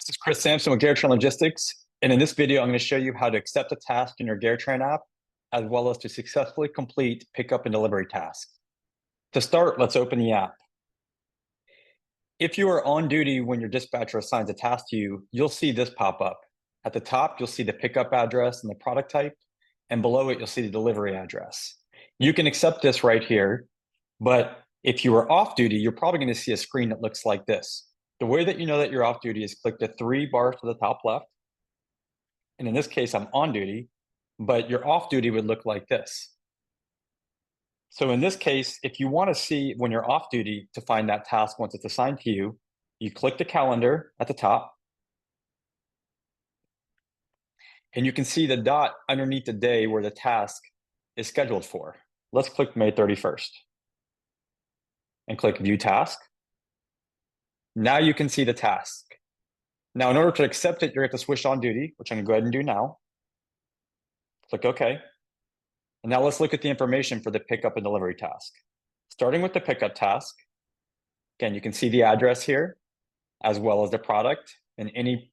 This is Chris Sampson with GarTran Logistics, and in this video, I'm going to show you how to accept a task in your GarTran app, as well as to successfully complete pickup and delivery tasks. To start, let's open the app. If you are on duty when your dispatcher assigns a task to you, you'll see this pop up. At the top, you'll see the pickup address and the product type, and below it, you'll see the delivery address. You can accept this right here, but if you are off duty, you're probably going to see a screen that looks like this. The way that you know that you're off duty is click the 3 bars to the top left. And in this case, I'm on duty, but your off duty would look like this. So in this case, if you want to see when you're off duty to find that task once it's assigned to you, you click the calendar at the top. And you can see the dot underneath the day where the task is scheduled for. Let's click May 31st. And click View Task. Now you can see the task. Now, in order to accept it, you're going to have to switch on duty, which I'm going to go ahead and do now. Click OK. And now let's look at the information for the pickup and delivery task. Starting with the pickup task, again, you can see the address here, as well as the product and any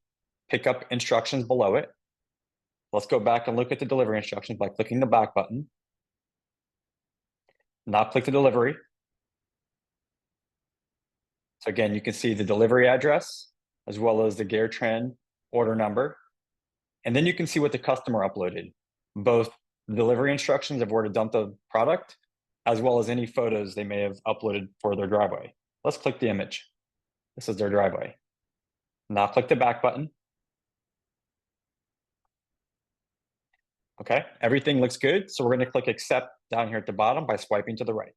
pickup instructions below it. Let's go back and look at the delivery instructions by clicking the back button. Now click the delivery. So again, you can see the delivery address, as well as the GarTran order number. And then you can see what the customer uploaded, both the delivery instructions of where to dump the product, as well as any photos they may have uploaded for their driveway. Let's click the image. This is their driveway. Now click the back button. Okay, everything looks good. So we're going to click accept down here at the bottom by swiping to the right.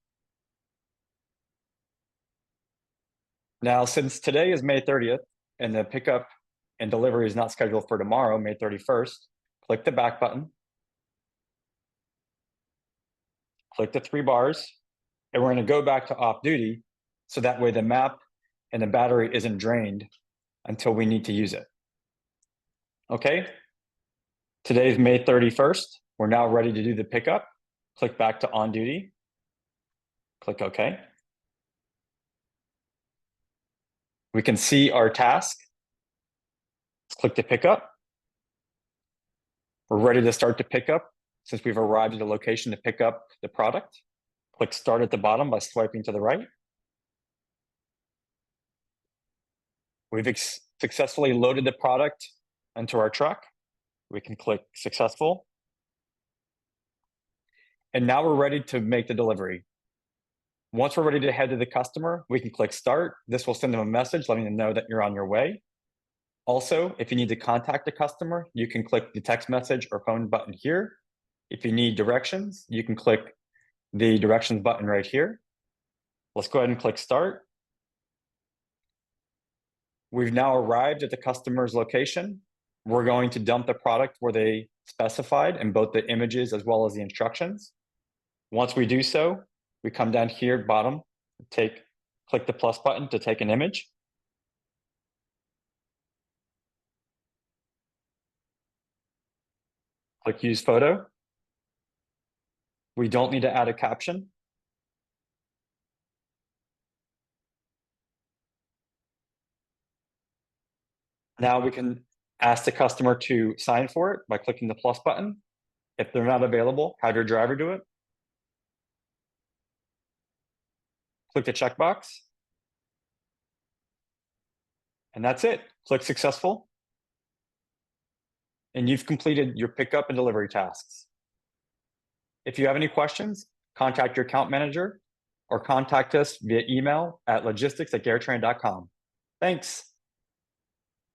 Now, since today is May 30th and the pickup and delivery is not scheduled for tomorrow, May 31st, click the back button. Click the 3 bars, and we're going to go back to off duty so that way the map and the battery isn't drained until we need to use it. Okay, today's May 31st. We're now ready to do the pickup. Click back to on duty. Click OK. We can see our task. Let's click the pickup. We're ready to start the pickup since we've arrived at the location to pick up the product. Click start at the bottom by swiping to the right. We've successfully loaded the product into our truck. We can click successful. And now we're ready to make the delivery. Once we're ready to head to the customer, we can click start. This will send them a message letting them know that you're on your way. Also, if you need to contact the customer, you can click the text message or phone button here. If you need directions, you can click the directions button right here. Let's go ahead and click start. We've now arrived at the customer's location. We're going to dump the product where they specified in both the images as well as the instructions. Once we do so, we come down here at bottom, click the plus button to take an image. Click use photo. We don't need to add a caption. Now we can ask the customer to sign for it by clicking the plus button. If they're not available, have your driver do it. Click the checkbox. And that's it. Click successful. And you've completed your pickup and delivery tasks. If you have any questions, contact your account manager or contact us via email at logistics@gartran.com. Thanks.